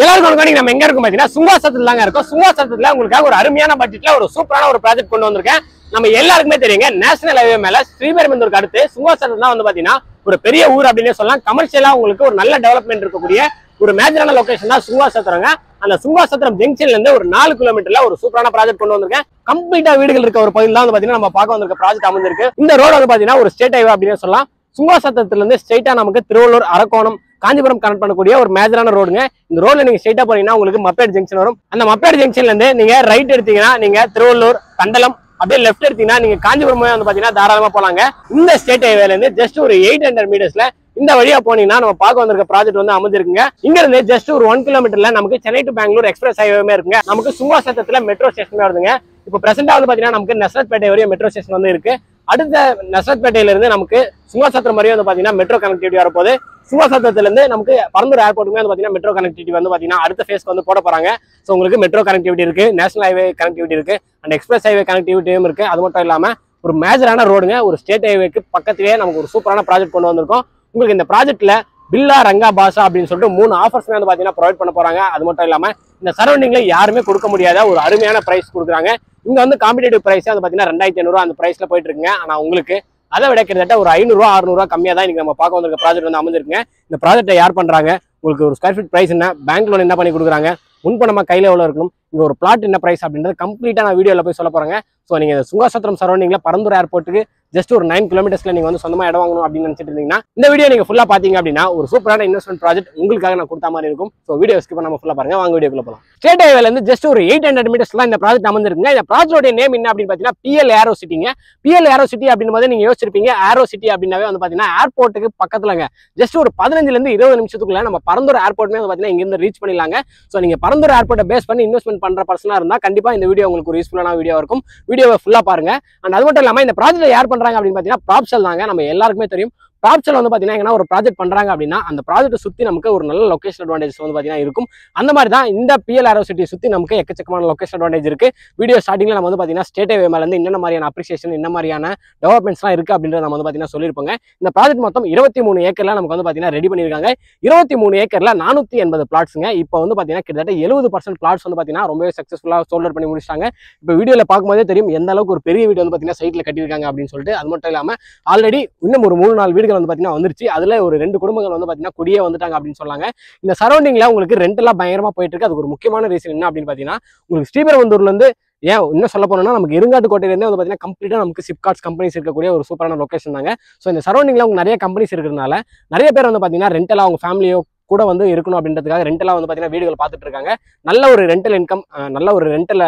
எல்லாருக்கும் நம்ம எங்க இருக்கும் பாத்தீங்கன்னா சுங்காசத்துல தாங்க இருக்கும். சுங்காசத்துல உங்களுக்காக ஒரு அருமையான பட்ஜெட்ல ஒரு சூப்பரான ஒரு ப்ராஜெக்ட் கொண்டு வந்திருக்கேன். நம்ம எல்லாருக்குமே தெரியுங்க, நேஷனல் ஹைவே மேல ஸ்ரீபெரும்புதூருக்கு அடுத்து சுங்காசத்துல தான் வந்து பாத்தீங்கன்னா ஒரு பெரிய ஊர் அப்படின்னே சொல்லலாம். கமர்ஷியலா உங்களுக்கு ஒரு நல்ல டெவலப்மெண்ட் இருக்கக்கூடிய ஒரு மேஜரான லொகேஷன் தான் சுங்காசத்திரங்க. அந்த சுங்காசத்திரம் ஜங்ஷன்ல இருந்து ஒரு 4 கிலோமீட்டர்ல ஒரு சூப்பரான ப்ராஜெக்ட் கொண்டு வந்திருக்கேன். கம்ப்ளீட்டா வீடுகள் இருக்க ஒரு பகுதியில் தான் வந்து பாத்தீங்கன்னா நம்ம பார்க்க வந்திருக்க ப்ராஜெக்ட் அமைந்திருக்கு. இந்த ரோடு வந்து பாத்தீங்கன்னா ஒரு ஸ்டேட் ஹைவே அப்படின்னு சொல்லலாம். சுங்காசத்திரத்துல இருந்து ஸ்ட்ரைட்டா நமக்கு திருவள்ளூர், அரக்கோணம், காஞ்சிபுரம் கனெக்ட் பண்ணக்கூடிய ஒரு மேஜரான ரோடுங்க. இந்த ரோட்ல நீங்க ஸ்ட்ரைட்டா போனீங்கன்னா உங்களுக்கு மப்பேட் ஜங்ஷன் வரும். அந்த மப்பேட் ஜங்ஷன்ல இருந்து நீங்க ரைட் எடுத்தீங்கன்னா நீங்க திருவள்ளூர், தண்டலம், அப்படியே லெஃப்ட் எடுத்தீங்கன்னா நீங்க காஞ்சிபுரம் வந்து பாத்தீங்கன்னா தாராளமா போலாங்க. இந்த ஸ்டேட் ஹைவேல இருந்து ஜஸ்ட் ஒரு 800 மீட்டர்ஸ்ல இந்த வழியா போனீங்கன்னா நம்ம பார்க்க வந்திருக்க ப்ராஜெக்ட் வந்து அமைஞ்சிருக்குங்க. இங்க இருந்து ஜஸ்ட் ஒரு 1 கிலோமீட்டர்ல நமக்கு Chennai to Bangalore express highway இருக்குங்க. நமக்கு சுங்காசத்திரத்துல மெட்ரோ ஸ்டேஷன் வருதுங்க. இப்போ பிரசென்டா வந்து பாத்தீங்கன்னா நமக்கு நஸ்ரத்பேட்டை வரையும் மெட்ரோ ஸ்டேஷன் வந்து இருக்கு. அடுத்த நஸ்ரத்பேட்டையில இருந்து நமக்கு சுங்காசத்திரம் வரையும் வந்து பாத்தீங்கன்னா மெட்ரோ கனெக்டிவிட்டி வரப்போகுது. சுங்காசத்திரத்துல இருந்து நமக்கு பரந்தூர் ஏர்போர்ட்டுமே வந்து பாத்தீங்கன்னா மெட்ரோ கனெக்டிவிட்டி வந்து பாத்தீங்கன்னா அடுத்த ஃபேஸ்க்கு வந்து போட போறாங்க. ஸோ உங்களுக்கு மெட்ரோ கனெக்டிவிட்டி இருக்கு, நேஷனல் ஹைவே கனெக்டிவிட்டி இருக்கு, அண்ட் எக்ஸ்பிரஸ் ஹைவே கனெக்டிவிட்டியும் இருக்கு. அது மட்டும் இல்லாம ஒரு மேஜரான ரோடுங்க. ஒரு ஸ்டேட் ஹைவேக்கு பக்கத்திலேயே நமக்கு ஒரு சூப்பரான ப்ராஜெக்ட் கொண்டு வந்திருக்கோம். உங்களுக்கு இந்த ப்ராஜெக்ட்ல பில்லா, ரங்கா, பாஷா அப்படின்னு சொல்லிட்டு 3 ஆஃபர்ஸ்மே வந்து பாத்தீங்கன்னா ப்ரொவைட் பண்ண போறாங்க. அது மட்டும் இல்லாம இந்த சரௌண்டிங்ல யாருமே கொடுக்க முடியாத ஒரு அருமையான பிரைஸ் கொடுக்குறாங்க. இங்க வந்து காம்படிட்டிவ் பிரைஸ் வந்து பாத்தீங்கன்னா 2500 அந்த பிரைஸ்ல போயிட்டு இருக்குங்க. ஆனா உங்களுக்கு அதை விட கிட்டத்தட்ட ஒரு 500 600 கம்மியா தான் இன்னைக்கு நம்ம பார்க்க வந்திருக்க ப்ராஜெக்ட் வந்து அமைஞ்சிருக்குங்க. இந்த ப்ராஜெக்ட்டை யார் பண்றாங்க, உங்களுக்கு ஒரு ஸ்கொயர் ஃபீட் பிரைஸ் என்ன, பேங்க் லோன் என்ன பண்ணி கொடுக்குறாங்க, முன்பணமா கையில எவ்வளவு இருக்கணும், இங்க ஒரு பிளாட் என்ன பிரைஸ் அப்படின்றது கம்ப்ளீட்டா நான் வீடியோல போய் சொல்ல போறேங்க. ஸோ நீங்க சுங்காசத்திரம் சரௌண்டிங்ல பரந்தூர் ஏர்போர்ட்டுக்கு ஜஸ்ட் ஒரு 9 கிலோமீட்டர்ஸ்ல நீங்க வந்து சொந்தமா இடம் வாங்கணும் அப்படின்னு நினைச்சிட்டு இருந்தீங்கன்னா இந்த வீடியோ நீங்க ஃபுல்லா பாத்தீங்க அப்படின்னா ஒரு சூப்பரான இன்வெஸ்ட்மெண்ட் ப்ராஜெக்ட் உங்களுக்காக நான் கொடுத்த மாதிரி இருக்கும். ஸோ வீடியோ ஸ்கிப் பண்ணாம ஃபுல்லா பாருங்க. வாங்க வீடியோக்குள்ள போலாம். ஸ்டேட் ஹைவேல இருந்து ஜஸ்ட் ஒரு 800 மீட்டர்ஸ்ல இந்த ப்ராஜெக்ட் அமைஞ்சிருக்குங்க. இந்த ப்ராஜெக்டோட நேம் என்ன அப்படின்னு பாத்தீங்கன்னா PL ஏரோ சிட்டிங்க. PL ஏரோ சிட்டி அப்படின்னு போது நீங்க யோசிச்சிருப்பீங்க, ஏரோ சிட்டி அப்படின்னாவே வந்து பாத்தீங்கன்னா ஏர்போர்ட்டுக்கு பக்கத்துலங்க. ஜஸ்ட் ஒரு 15 இருந்து 20 நிமிஷத்துக்குள்ள நம்ம பரந்தூர் ஏர்போர்ட்மே வந்து பாத்தீங்கன்னா இங்க இருந்து ரீச் பண்ணிடலாங்க. ஸோ நீங்க பரந்தூர் ஏர்போர்ட்டை பேஸ் பண்ணி இன்வெஸ்ட்மெண்ட் பண்ற பர்சனா இருந்தா கண்டிப்பா இந்த வீடியோ உங்களுக்கு ஒரு யூஸ்ஃபுல்லான வீடியோ இருக்கும். வீடியோவை ஃபுல்லா பாருங்க. அண்ட் அது மட்டும் இல்லாம இந்த ப்ராஜெக்ட் யார் பண்றாங்க அப்படின்னு பாத்தீங்கன்னா ப்ராப்சல் தாங்க. நம்ம எல்லாருக்குமே தெரியும் ப்ராப்சல் வந்து பாத்தீங்கன்னா ஒரு ப்ராஜெக்ட் பண்றாங்க அப்படின்னா அந்த ப்ராஜெக்ட் சுத்தி நமக்கு ஒரு நல்ல லொகேஷன் அட்வான்டேஜ் வந்து பாத்தீங்கன்னா இருக்கும். அந்த மாதிரி தான் இந்த PL ஏரோ சிட்டி சுத்தி நமக்கு எக்கச்சக்கமான லொகேஷன் அட்வான்டேஜ் இருக்கு. வீடியோ ஸ்டார்டிங்ல நம்ம வந்து பாத்தீங்கன்னா ஸ்டேட் ஹைவே மேல இருந்து என்ன மாதிரியான அப்ரிசியேஷன், என்ன மாதிரியான டெவலப்மெண்ட்ஸ்லாம் இருக்கு அப்படின்றத நம்ம வந்து பாத்தீங்கன்னா சொல்லியிருப்போங்க. இந்த ப்ராஜெக்ட் மொத்தம் 23 ஏக்கர்ல நமக்கு வந்து பாத்தீங்கன்னா ரெடி பண்ணிருக்காங்க. 23 ஏக்கர்ல 480 பிளாட்ஸ்ங்க. இப்போ வந்து பாத்தீங்கன்னா கிட்டத்தட்ட 70% பிளாட்ஸ் வந்து பாத்தீங்கன்னா ரொம்பவே சக்சஸ்ஃபுல்லா சோல்ட் அவுட் பண்ணி முடிச்சிட்டாங்க. இப்போ வீடியோல பார்க்கும்போதே தெரியும் எந்த அளவுக்கு ஒரு பெரிய வீடு வந்து பாத்தீங்கன்னா சைட்ல கட்டியிருக்காங்க அப்படின்னு சொல்லிட்டு. அது மட்டும் இல்லாம ஆல்ரெடி இன்னும் ஒரு 3-4 வீடுகள் வந்து பாத்தீங்கன்னா வந்துருச்சு. அதுல ஒரு 2 குடும்பங்கள் வந்து பாத்தீங்கன்னா குடியே வந்துட்டாங்க அப்படின்னு சொன்னாங்க. இந்த சரௌண்டிங்ல உங்களுக்கு ரெண்ட் எல்லாம் பயங்கரமா போயிட்டு இருக்கு. அதுக்கு ஒரு முக்கியமான ரீசன் என்ன அப்படின்னு பாத்தீங்கன்னா உங்களுக்கு ஸ்ரீபெரும்புதூர்ல இருந்து ஏன் இன்னும் சொல்ல போனோம்னா நமக்கு இருங்காட்டுக்கோட்டையிலேருந்து வந்து பாத்தீங்கன்னா கம்ப்ளீட்டா நமக்கு சிப்காட்ஸ் கம்பெனிஸ் இருக்கக்கூடிய ஒரு சூப்பரான லொகேஷன் தாங்க. ஸோ இந்த சரௌண்டிங்ல உங்களுக்கு நிறைய கம்பெனிஸ் இருக்கிறதுனால நிறைய பேர் வந்து பாத்தீங்கன்னா ரெண்டலா அவங்க ஃபேமிலியோ கூட வந்து இருக்கணும் அப்படின்றதுக்காக ரெண்டலா வந்து பாத்தீங்கன்னா வீடுகள் பார்த்துட்டு இருக்காங்க. நல்ல ஒரு ரெண்டல் இன்கம், நல்ல ஒரு ரெண்டல்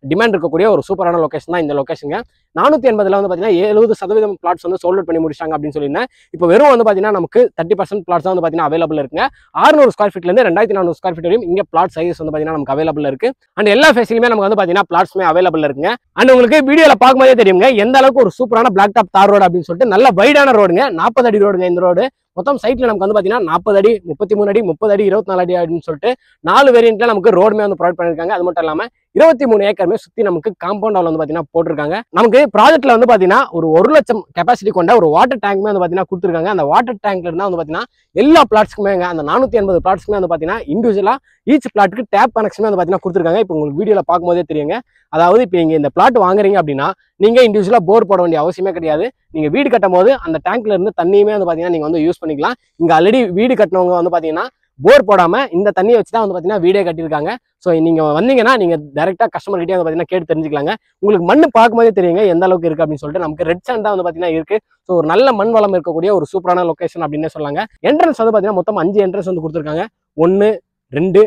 டிமாண்ட் இருக்கக்கூடிய ஒரு சூப்பரான லொகேஷன் தான் இந்த லொகேஷனுங்க. 480ல வந்து பாத்தீங்கன்னா 70% பிளாட்ஸ் வந்து சோல்ட் பண்ணி முடிச்சாங்க அப்படின்னு சொல்லியிருந்தேன். இப்போ வெறும் வந்து பாத்தீங்கன்னா நமக்கு 30% பிளாட்ஸ் வந்து பாத்தீங்கன்னா அவைலபிள் இருக்குங்க. 600 ஸ்கொயர் ஃபீட்ல இருந்து 2400 ஸ்கொயர் ஃபீட் வரையும் இங்க பிளாட் சைஸ் வந்து பாத்தீங்கன்னா நமக்கு அவைலபிள் இருக்கு. அண்ட் எல்லா ஃபேஸ்லயுமே நமக்கு வந்து பாத்தீங்கன்னா பிளாட்ஸ்மே அவைலபிள் இருக்குங்க. அண்ட் உங்களுக்கு வீடியோல பார்க்கும்போதே தெரியுங்க எந்த அளவுக்கு ஒரு சூப்பரான பிளாக் டாப் தார் ரோடு அப்படின்னு சொல்லிட்டு நல்ல வைடான ரோடுங்க. 40 அடி ரோடுங்க இந்த ரோடு. மொத்தம் சைட்ல நமக்கு வந்து பாத்தீங்கன்னா 40 அடி, 33 அடி, 30 அடி, 24 அடி அப்படின்னு சொல்லிட்டு 4 வேரியன்ட்ல நமக்கு ரோடுமே வந்து ப்ரொவைட் பண்ணிருக்காங்க. அது மட்டும் இல்லாம 23 ஏக்கருமே சுத்தி நமக்கு காம்பவுண்ட் வால் வந்து பாத்தீங்கன்னா போட்டிருக்காங்க. நமக்கு ப்ராஜெக்ட்ல வந்து பாத்தீங்கன்னா ஒரு 1 லட்சம் கெபாசிட்டி கொண்ட ஒரு வாட்டர் டேங்க்மே வந்து பாத்தீங்கன்னா கொடுத்துருக்காங்க. அந்த வாட்டர் டேங்க்ல இருந்தா வந்து பாத்தீங்கன்னா எல்லா பிளாட்ஸ்க்குமே அந்த 480 பிளாட்ஸ்க்குமே வந்து பாத்தீங்கன்னா இண்டிவிஜுவலா ஈச் பிளாட்டுக்கு டேப் கனெக்ஷன் வந்து பாத்தீங்கன்னா கொடுத்துருக்காங்க. இப்போ உங்களுக்கு வீடியோல பார்க்கும்போதே தெரியுங்க. அதாவது இப்போ நீங்க இந்த பிளாட் வாங்குறீங்க அப்படின்னா நீங்க இண்டிவிஜுவலா போர் போட வேண்டிய அவசியமே கிடையாது. நீங்க வீடு கட்டும் போது அந்த டேங்க்ல இருந்து தண்ணியுமே வந்து பாத்தீங்கன்னா நீங்க வந்து யூஸ் பண்ணிக்கலாம். இங்க ஆல்ரெடி வீடு கட்டினவங்க வந்து பாத்தீங்கன்னா போர் போடாம இந்த தண்ணியை வச்சு தான் வந்து பாத்தீங்கன்னா வீடே கட்டியிருக்காங்க. ஸோ நீங்க வந்தீங்கன்னா நீங்க டைரக்டா கஸ்டமர் கிட்டே வந்து பாத்தீங்கன்னா கேட்டு தெரிஞ்சுக்கலாங்க. உங்களுக்கு மண்ணு பார்க்கும்போதே தெரியுங்க எந்த அளவுக்கு இருக்கு அப்படின்னு சொல்லிட்டு. நமக்கு ரெட் சாண்ட் தான் வந்து பாத்தீங்கன்னா இருக்கு. ஸோ ஒரு நல்ல மண் வளம் இருக்கக்கூடிய ஒரு சூப்பரான லொகேஷன் அப்படின்னு சொல்லாங்க. என்ட்ரன்ஸ் வந்து பாத்தீங்கன்னா மொத்தம் 5 என்ட்ரன்ஸ் வந்து கொடுத்துருக்காங்க. 1 2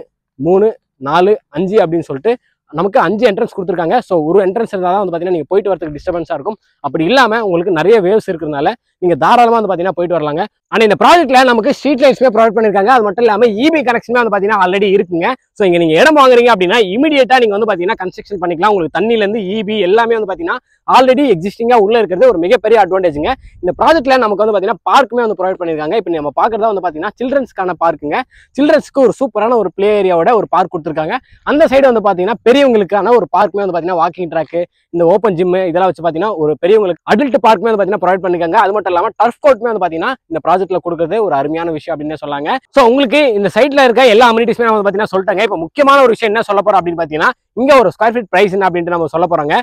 3 4 5 அப்படின்னு சொல்லிட்டு நமக்கு 5 என்ட்ரன்ஸ் கொடுத்துருக்காங்க. ஸோ ஒரு என்ட்ரன்ஸ் இருந்தால் தான் வந்து பாத்தீங்கன்னா நீங்க போயிட்டு வரதுக்கு டிஸ்டர்பன்ஸா இருக்கும். அப்படி இல்லாம உங்களுக்கு நிறைய வேவ்ஸ் இருக்கிறதுனால நீங்க தாராளமா வந்து பாத்தீங்கன்னா போயிட்டு வரலாங்க. ஆனா இந்த ப்ராஜெக்ட்ல நமக்கு ஸ்ட்ரீட் லைட்ஸ்மே ப்ரொவைட் பண்ணிருக்காங்க. அது மட்டும் இல்லாம EB கனெக்ஷனுமே வந்து பாத்தீங்கன்னா ஆல்ரெடி இருக்குங்க. ஸோ இங்க நீங்க இடம் வாங்குறீங்க அப்படின்னா இமீடியட்டா நீங்க வந்து பாத்தீங்கன்னா கன்ஸ்ட்ரக்ஷன் பண்ணிக்கலாம். உங்களுக்கு தண்ணில இருந்து EB எல்லாமே வந்து பாத்தீங்கன்னா ஆல்ரெடி எக்ஸிஸ்டிங்கா உள்ள இருக்கிறது ஒரு மிகப்பெரிய அட்வான்டேஜுங்க. இந்த ப்ராஜெக்ட்ல நமக்கு வந்து பாத்தீங்கன்னா பார்க்குமே வந்து ப்ரொவைட் பண்ணிருக்காங்க. இப்போ நம்ம பாக்குறதா வந்து பாத்தீங்கன்னா சில்ட்ரன்ஸ்க்கான பார்க்குங்க. சில்ட்ரன்ஸ்க்கு ஒரு சூப்பரான ஒரு பிளே ஏரியாவோட ஒரு பார்க் கொடுத்துருக்காங்க. அந்த சைடு வந்து பாத்தீங்கன்னா பெரிய பெரியவங்களுக்கான ஒரு பார்க்குமே வந்து பாத்தீங்கன்னா வாக்கிங் ட்ராக், இந்த ஓப்பன் ஜிம் இதெல்லாம் வச்சு பாத்தீங்கன்னா ஒரு பெரியவங்களுக்கு அடல்ட் பார்க்குமே வந்து பாத்தீங்கன்னா ப்ரொவைட் பண்ணிருக்காங்க. அது மட்டும் இல்லாம டர்ஃப் கோர்ட்மே வந்து பாத்தீங்கன்னா இந்த ப்ராஜெக்ட்ல கொடுக்குறது ஒரு அருமையான விஷயம் அப்படின்னு சொல்லாங்க. சோ உங்களுக்கு இந்த சைட்ல இருக்க எல்லா அம்யூனிட்டிஸ்மே வந்து பாத்தீங்கன்னா சொல்லிட்டாங்க. இப்போ முக்கியமான ஒரு விஷயம் என்ன சொல்ல போறோம் அப்படின்னு பாத்தீங்கன்னா, இங்க ஒரு ஸ்கொயர் ஃபீட் பிரைஸ் என்ன அப்படின்ட்டு நம்ம சொல்ல போறாங்க.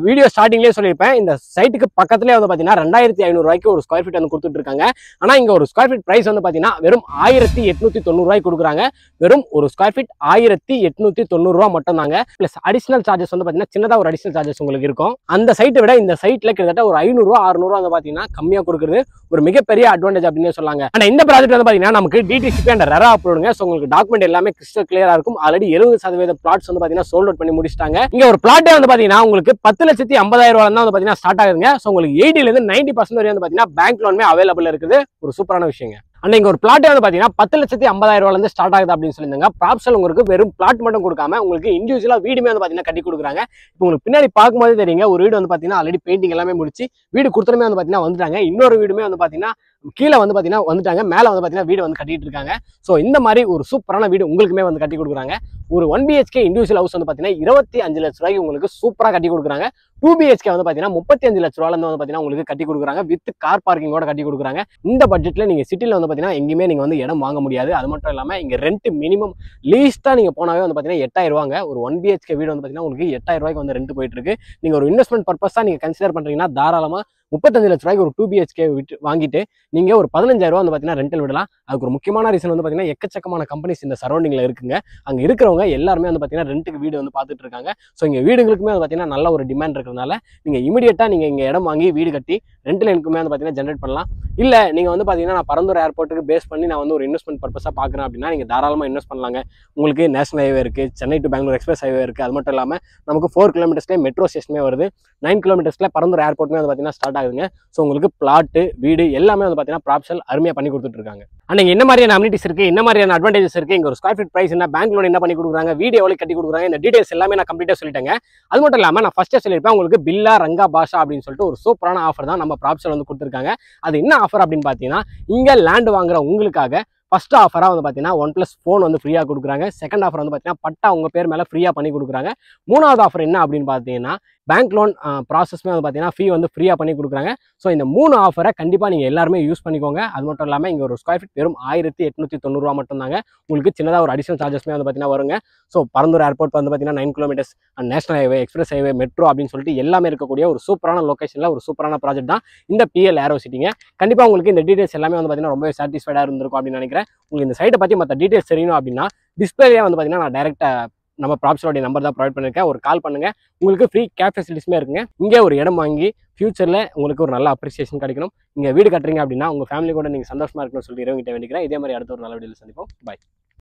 வீடியோ ஸ்டார்டிங்லேயே சொல்லியிருப்பேன், இந்த சைட்டுக்கு பக்கத்துலேயே வந்து பாத்தீங்கன்னா 2500 ரூபாய்க்கு ஒரு ஸ்கொயர் ஃபீட் வந்து கொடுத்துட்டு இருக்காங்க. ஆனா இங்க ஒரு ஸ்கொயர் ஃபீட் பிரைஸ் வந்து பாத்தீங்கன்னா வெறும் 1890 ரூபாய்க்கு கொடுக்குறாங்க. வெறும் ஒரு ஸ்கொயர் ஃபீட் 1890 ரூபா மட்டும் தாங்க. பிளஸ் அடிஷனல் சார்ஜஸ் வந்து பாத்தீங்கன்னா சின்னதா ஒரு அடிஷனல் சார்ஜஸ் உங்களுக்கு இருக்கும். அந்த சைட்டை விட இந்த சைட்ல கிட்டத்தட்ட ஒரு 500 ரூபா 600 ரூபா வந்து பாத்தீங்கன்னா கம்மியா கொடுக்குறது ஒரு மிகப்பெரிய அட்வான்டேஜ் அப்படின்னு சொல்லாங்க. ஆனா இந்த ப்ராஜெக்ட் வந்து பாத்தீங்கன்னா நமக்கு டிடிசிபி அண்ட் ரெரா அப்ரூவ்டுங்க. சோ உங்களுக்கு டாக்குமெண்ட் எல்லாமே கிறிஸ்டல் கிளியரா இருக்கும். ஆல்ரெடி 70% பிளாட்ஸ் வந்து பாத்தீங்கன்னா சோல்ட் அவுட் பண்ணி முடிச்சிட்டாங்க. இங்க ஒரு பிளாட்டே வந்து பாத்தீங்கன்னா உங்களுக்கு 10,50,000 ரூபாய் தான் வந்து பாத்தீங்கன்னா ஸ்டார்ட் ஆகுதுங்க. சோ உங்களுக்கு 80 ல இருந்து 90% வரை வந்து பாத்தீங்கன்னா பேங்க் லோனுமே அவைலபிள் இருக்குது. ஒரு சூப்பரான விஷயங்க. அண்ட் இங்க ஒரு பிளாட்டே வந்து பாத்தீங்கன்னா 10,50,000 ரூபாயில இருந்து ஸ்டார்ட் ஆகுது அப்படின்னு சொல்லியிருந்தாங்க. ப்ராப்ஷல் உங்களுக்கு வெறும் பிளாட் மட்டும் கொடுக்காம உங்களுக்கு இண்டிவிஜுவலா வீடுமே வந்து பாத்தீங்கன்னா கட்டி கொடுக்குறாங்க. இப்போ உங்களுக்கு பின்னாடி பார்க்கும்போது தெரியுங்க, ஒரு வீடு வந்து பாத்தீங்கன்னா ஆல்ரெடி பெயிண்டிங் எல்லாமே முடிச்சு வீடு கொடுத்துமே வந்து பாத்தீங்கன்னா வந்துட்டாங்க. இன்னொரு வீடுமே வந்து பாத்தீங்கன்னா கீழே வந்து பாத்தீங்கன்னா வந்துட்டாங்க. மேல வந்து பாத்தீங்கன்னா வீடு வந்து கட்டிட்டு இருக்காங்க. சோ இந்த மாதிரி ஒரு சூப்பரான வீடு உங்களுக்குமே வந்து கட்டி கொடுக்குறாங்க. ஒரு 1 BHK இண்டிவிஜுவல் ஹவுஸ் வந்து பாத்தீங்கன்னா 25 லட்ச ரூபாய்க்கு உங்களுக்கு சூப்பரா கட்டி கொடுக்குறாங்க. 2 BHK வந்து பாத்தீங்கன்னா 35 லட்ச ரூபாயில இருந்து வந்து பாத்தீங்கன்னா உங்களுக்கு கட்டி கொடுக்குறாங்க. வித் கார் பார்க்கிங்கோட கட்டி கொடுக்குறாங்க. இந்த பட்ஜெட்ல நீங்க சிட்டில வந்து பாத்தீங்கன்னா எங்கேயுமே நீங்க வந்து இடம் வாங்க முடியாது. அது மட்டும் இல்லாம இங்க ரெண்ட் மினிமம் லீஸ்டா நீங்க போனாவே வந்து பாத்தீங்கன்னா 8000 ரூபாங்க. ஒரு 1 BHK வீடு வந்து பாத்தீங்கன்னா உங்களுக்கு 8000 ரூபாய்க்கு வந்து ரெண்ட் போயிட்டு இருக்கு. நீங்க ஒரு இன்வெஸ்ட்மெண்ட் பர்பஸா நீங்க கன்சிடர் பண்றீங்கன்னா தாராளமா 35 லட்ச ரூபாய்க்கு ஒரு 2 BHK விட்டு வாங்கிட்டு நீங்க ஒரு 15,000 ரூபாய் வந்து பாத்தீங்கன்னா ரெண்டல் விடலாம். அதுக்கு ஒரு முக்கியமான ரீசன் வந்து பாத்தீங்கன்னா எக்கச்சக்கமான கம்பெனிஸ் இந்த சரௌண்டிங்ல இருக்குங்க. அங்க இருக்கிறவங்க எல்லாருமே வந்து பாத்தீங்கன்னா ரெண்டுக்கு வீடு வந்து பாத்துட்டு இருக்காங்க. சோ இங்க வீடுகளுக்குமே வந்து பாத்தீங்கன்னா நல்ல ஒரு டிமாண்ட் இருக்கிறதுனால நீங்க இமிடியேட்டா நீங்க இங்க இடம் வாங்கி வீடு கட்டி ரெண்டல் இன்கமே வந்து பாத்தீங்கன்னா ஜென்ரேட் பண்ணலாம். இல்ல நீங்க வந்து பாத்தீங்கன்னா நான் பரந்தூர் ஏர்போர்ட்டுக்கு பேஸ் பண்ணி நான் வந்து ஒரு இன்வெஸ்ட்மெண்ட் பர்பஸா பாக்குறேன் அப்படின்னா நீங்க தாராளமா இன்வெஸ்ட் பண்ணலாங்க. உங்களுக்கு நேஷனல் ஹைவே இருக்கு, Chennai to Bangalore express highway இருக்கு. அது மட்டும் இல்லாம நமக்கு 4 கிலோமீட்டர்ஸ்ல மெட்ரோ ஸ்டேஷனே வருது. 9 கிலோமீட்டர்ஸ்ல பரந்தூர் ஏர்போர்ட்மே வந்து பாத்தீங்கன்னா ஸ்டார்ட் ஆகுதுங்க. சோ உங்களுக்கு பிளாட் வீடு எல்லாமே வந்து பாத்தீங்கன்னா ப்ராப்ஷல் அருமையா பண்ணி கொடுத்துட்டு இருக்காங்க. அண்ட் என்ன மாதிரியான அம்யூனிட்டிஸ் இருக்கு, என்ன மாதிரியான அட்வான்டேஜஸ் இருக்கு, இங்க ஒரு ஸ்கொயர் ஃபீட் பிரைஸ் என்ன, பேங்க் லோன் என்ன பண்ணி கொடுக்குறாங்க, வீடு எவ்வளவு கட்டி கொடுக்குறாங்க, இந்த டீடைல்ஸ் எல்லாமே நான் கம்ப்ளீட்டா சொல்லிட்டேங்க. அது மட்டும் இல்லாம நான் ஃபர்ஸ்டே சொல்லியிருப்பேன் உங்களுக்கு பில்லா ரங்கா பாஷா அப்படின்னு சொல்லிட்டு ஒரு சூப்பரான ஆஃபர் தான் நம்ம ப்ராப்ஷல் வந்து கொடுத்துருக்காங்க. அது என்ன ஆஃபர் அப்படின்னு பாத்தீங்கன்னா, இங்க லேண்ட் வாங்குற உங்களுக்காக ஃபர்ஸ்ட் ஆஃபரா வந்து பாத்தீங்கன்னா 1+ ஃபோன் வந்து ஃப்ரீயா கொடுக்குறாங்க. செகண்ட் ஆஃபர் வந்து பாத்தீங்கன்னா பட்டா உங்க பேர் மேல ஃப்ரீயா பண்ணி கொடுக்குறாங்க. மூணாவது ஆஃபர் என்ன அப்படின்னு பாத்தீங்கன்னா பேங்க் லோன் ப்ராசஸ்மே வந்து பாத்தீங்கன்னா ஃபீ வந்து ஃப்ரீயா பண்ணி கொடுக்குறாங்க. ஸோ இந்த 3 ஆஃபரை கண்டிப்பா நீங்க எல்லாருமே யூஸ் பண்ணிக்கோங்க. அது மட்டும் இல்லாம இங்க ஒரு ஸ்கொயர் ஃபீட் வெறும் 1890 ரூபா மட்டும் தாங்க. உங்களுக்கு சின்னதா ஒரு அடிஷனல் சார்ஜஸ்மே வந்து பாத்தீங்கன்னா வருங்க. ஸோ பரந்தூர் ஏர்போர்ட் வந்து பாத்தீங்கன்னா 9 kilometres and national highway, express highway, metro அப்படின்னு சொல்லிட்டு எல்லாமே இருக்கக்கூடிய ஒரு சூப்பரான லொகேஷன்ல ஒரு சூப்பரான ப்ராஜெக்ட் தான் இந்த PL ஏரோ சிட்டிங்க. கண்டிப்பா உங்களுக்கு இந்த டீடைல்ஸ் எல்லாமே வந்து பாத்தீங்கன்னா ரொம்ப சாட்டிஸ்ஃபைடா இருந்திருக்கும் அப்படின்னு நினைக்கிறேன். உங்களுக்கு இந்த சைட்டை பத்தி மற்ற டீடைல்ஸ் தெரியணும் அப்படின்னா டிஸ்பிளேயே வந்து பாத்தீங்கன்னா நான் டைரக்டா நம்ம ப்ராப்ஷலோட நம்பர் தான் ப்ரொவைட் பண்ணிருக்கேன். ஒரு கால் பண்ணுங்க. உங்களுக்கு ஃப்ரீ கேப் ஃபெசிலிட்டிஸ்மே இருக்குங்க. இங்கே ஒரு இடம் வாங்கி ஃபியூச்சர்ல உங்களுக்கு ஒரு நல்ல அப்ரிசியேஷன் கிடைக்கணும். நீங்க வீடு கட்டுறீங்க அப்படின்னா உங்க ஃபேமிலி கூட நீங்க சந்தோஷமா இருக்கணும்னு சொல்லிட்டு இறைவன்கிட்ட வேண்டிக்கிறேன். இதே மாதிரி அடுத்த ஒரு நல்ல வீடியோல சந்திப்போம். பாய்.